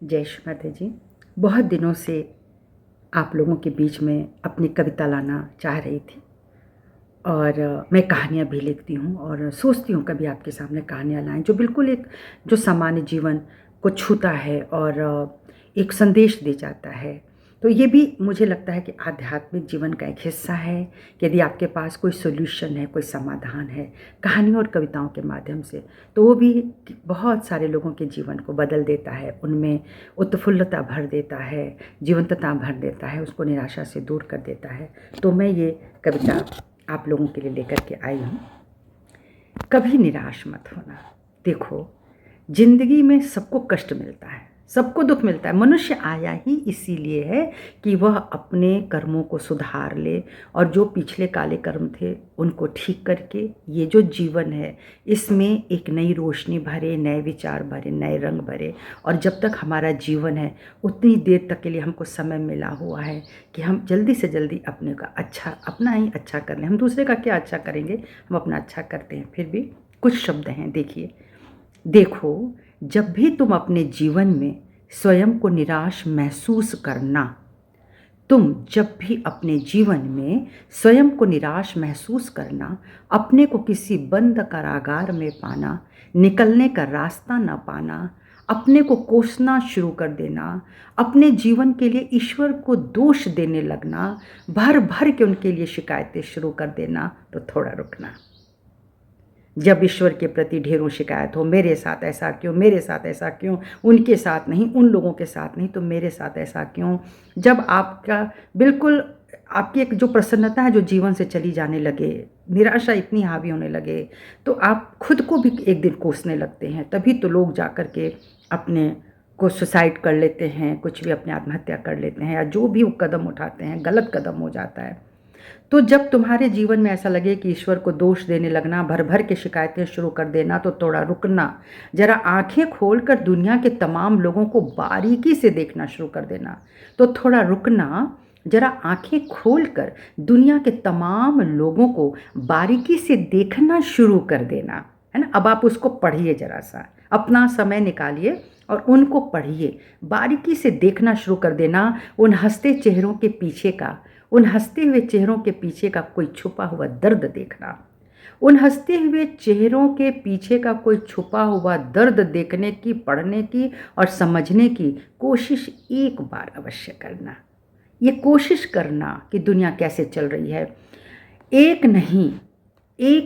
जय श्री माता जी। बहुत दिनों से आप लोगों के बीच में अपनी कविता लाना चाह रही थी और मैं कहानियाँ भी लिखती हूँ और सोचती हूँ कभी आपके सामने कहानियाँ लाएं जो बिल्कुल एक जो सामान्य जीवन को छूता है और एक संदेश दे जाता है। तो ये भी मुझे लगता है कि आध्यात्मिक जीवन का एक हिस्सा है कि यदि आपके पास कोई सॉल्यूशन है, कोई समाधान है कहानियों और कविताओं के माध्यम से, तो वो भी बहुत सारे लोगों के जीवन को बदल देता है, उनमें उत्फुल्लता भर देता है, जीवंतता भर देता है, उसको निराशा से दूर कर देता है। तो मैं ये कविता आप लोगों के लिए लेकर के आई हूँ। कभी निराश मत होना। देखो, जिंदगी में सबको कष्ट मिलता है, सबको दुख मिलता है। मनुष्य आया ही इसीलिए है कि वह अपने कर्मों को सुधार ले और जो पिछले काले कर्म थे उनको ठीक करके ये जो जीवन है इसमें एक नई रोशनी भरे, नए विचार भरे, नए रंग भरे। और जब तक हमारा जीवन है उतनी देर तक के लिए हमको समय मिला हुआ है कि हम जल्दी से जल्दी अपने का अच्छा, अपना ही अच्छा कर लें। हम दूसरे का क्या अच्छा करेंगे, हम अपना अच्छा करते हैं। फिर भी कुछ शब्द हैं, देखो, जब भी तुम अपने जीवन में स्वयं को निराश महसूस करना, तुम जब भी अपने जीवन में स्वयं को निराश महसूस करना, अपने को किसी बंद कारागार में पाना, निकलने का रास्ता न पाना, अपने को कोसना शुरू कर देना, अपने जीवन के लिए ईश्वर को दोष देने लगना, भर भर के उनके लिए शिकायतें शुरू कर देना, तो थोड़ा रुकना। जब ईश्वर के प्रति ढेरों शिकायत हो, मेरे साथ ऐसा क्यों, मेरे साथ ऐसा क्यों, उनके साथ नहीं, उन लोगों के साथ नहीं, तो मेरे साथ ऐसा क्यों। जब आपका बिल्कुल आपकी एक जो प्रसन्नता है जो जीवन से चली जाने लगे, निराशा इतनी हावी होने लगे, तो आप खुद को भी एक दिन कोसने लगते हैं। तभी तो लोग जा कर के अपने को सुसाइड कर लेते हैं, कुछ भी अपने आत्महत्या कर लेते हैं, या जो भी वो कदम उठाते हैं गलत कदम हो जाता है। तो जब तुम्हारे जीवन में ऐसा लगे कि ईश्वर को दोष देने लगना, भर भर के शिकायतें शुरू कर देना, तो थोड़ा रुकना। जरा आंखें खोलकर दुनिया के तमाम लोगों को बारीकी से देखना शुरू कर देना। तो थोड़ा रुकना, जरा आंखें खोलकर दुनिया के तमाम लोगों को बारीकी से देखना शुरू कर देना, है ना। अब आप उसको पढ़िए, जरा सा अपना समय निकालिए और उनको पढ़िए, बारीकी से देखना शुरू कर देना। उन हंसते चेहरों के पीछे का, उन हंसते हुए चेहरों के पीछे का कोई छुपा हुआ दर्द देखना। उन हंसते हुए चेहरों के पीछे का कोई छुपा हुआ दर्द देखने की, पढ़ने की और समझने की कोशिश एक बार अवश्य करना। ये कोशिश करना कि दुनिया कैसे चल रही है। एक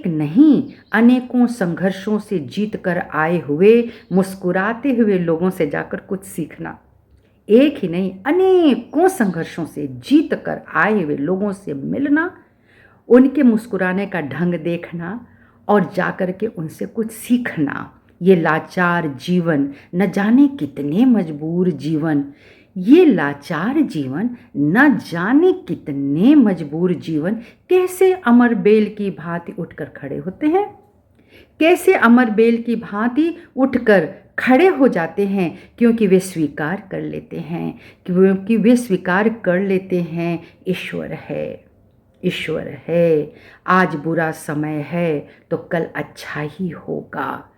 नहीं अनेकों संघर्षों से जीत कर आए हुए मुस्कुराते हुए लोगों से जाकर कुछ सीखना। एक ही नहीं, अनेकों संघर्षों से जीत कर आए हुए लोगों से मिलना, उनके मुस्कुराने का ढंग देखना और जाकर के उनसे कुछ सीखना। ये लाचार जीवन, न जाने कितने मजबूर जीवन, ये लाचार जीवन, न जाने कितने मजबूर जीवन कैसे अमर बेल की भांति उठकर खड़े होते हैं, कैसे अमर बेल की भांति उठकर खड़े हो जाते हैं, क्योंकि वे स्वीकार कर लेते हैं, क्योंकि वे स्वीकार कर लेते हैं ईश्वर है, ईश्वर है। आज बुरा समय है तो कल अच्छा ही होगा,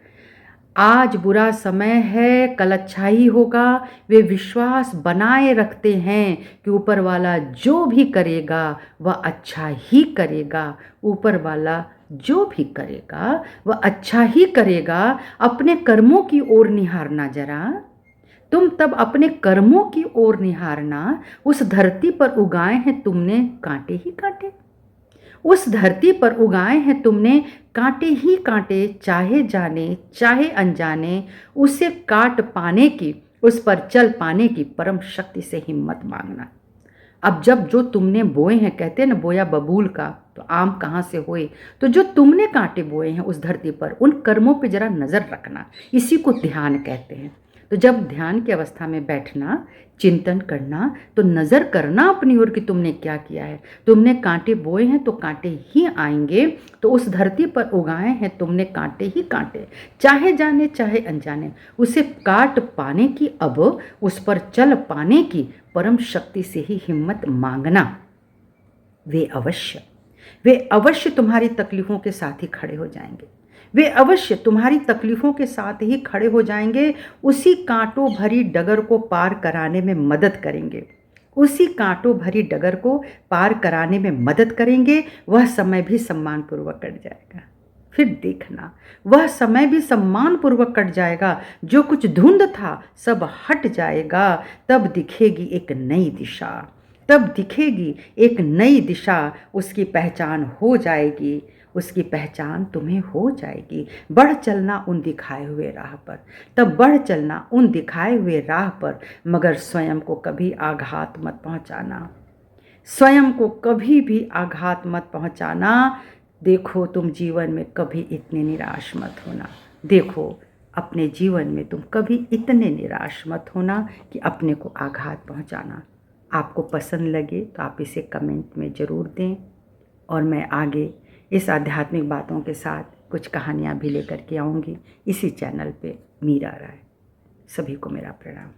आज बुरा समय है कल अच्छा ही होगा। वे विश्वास बनाए रखते हैं कि ऊपर वाला जो भी करेगा वह अच्छा ही करेगा, ऊपर वाला जो भी करेगा वह अच्छा ही करेगा। अपने कर्मों की ओर निहारना जरा, तुम तब अपने कर्मों की ओर निहारना। उस धरती पर उगाए हैं तुमने कांटे ही कांटे, उस धरती पर उगाए हैं तुमने कांटे ही कांटे, चाहे जाने चाहे अनजाने। उसे काट पाने की, उस पर चल पाने की परम शक्ति से हिम्मत मांगना। अब जब जो तुमने बोए हैं, कहते हैं ना बोया बबूल का तो आम कहाँ से होए, तो जो तुमने कांटे बोए हैं उस धरती पर, उन कर्मों पे जरा नज़र रखना। इसी को ध्यान कहते हैं। तो जब ध्यान की अवस्था में बैठना, चिंतन करना, तो नज़र करना अपनी ओर कि तुमने क्या किया है। तुमने कांटे बोए हैं तो कांटे ही आएंगे। तो उस धरती पर उगाए हैं तुमने कांटे ही कांटे, चाहे जाने चाहे अनजाने। उसे काट पाने की, अब उस पर चल पाने की परम शक्ति से ही हिम्मत मांगना। वे अवश्य तुम्हारी तकलीफ़ों के साथ ही खड़े हो जाएंगे। वे अवश्य तुम्हारी तकलीफ़ों के साथ ही खड़े हो जाएंगे, उसी कांटों भरी डगर को पार कराने में मदद करेंगे, उसी कांटों भरी डगर को पार कराने में मदद करेंगे। वह समय भी सम्मानपूर्वक कट जाएगा। फिर देखना, वह समय भी सम्मानपूर्वक कट जाएगा। जो कुछ धुंध था सब हट जाएगा। तब दिखेगी एक नई दिशा, तब दिखेगी एक नई दिशा। उसकी पहचान हो जाएगी, उसकी पहचान तुम्हें हो जाएगी। बढ़ चलना उन दिखाए हुए राह पर, तब बढ़ चलना उन दिखाए हुए राह पर, मगर स्वयं को कभी आघात मत पहुंचाना, स्वयं को कभी भी आघात मत पहुंचाना। देखो, तुम जीवन में कभी इतने निराश मत होना। देखो, अपने जीवन में तुम कभी इतने निराश मत होना कि अपने को आघात पहुंचाना। आपको पसंद लगे तो आप इसे कमेंट में ज़रूर दें, और मैं आगे इस आध्यात्मिक बातों के साथ कुछ कहानियाँ भी लेकर के आऊँगी इसी चैनल पे। मीरा राय। सभी को मेरा प्रणाम।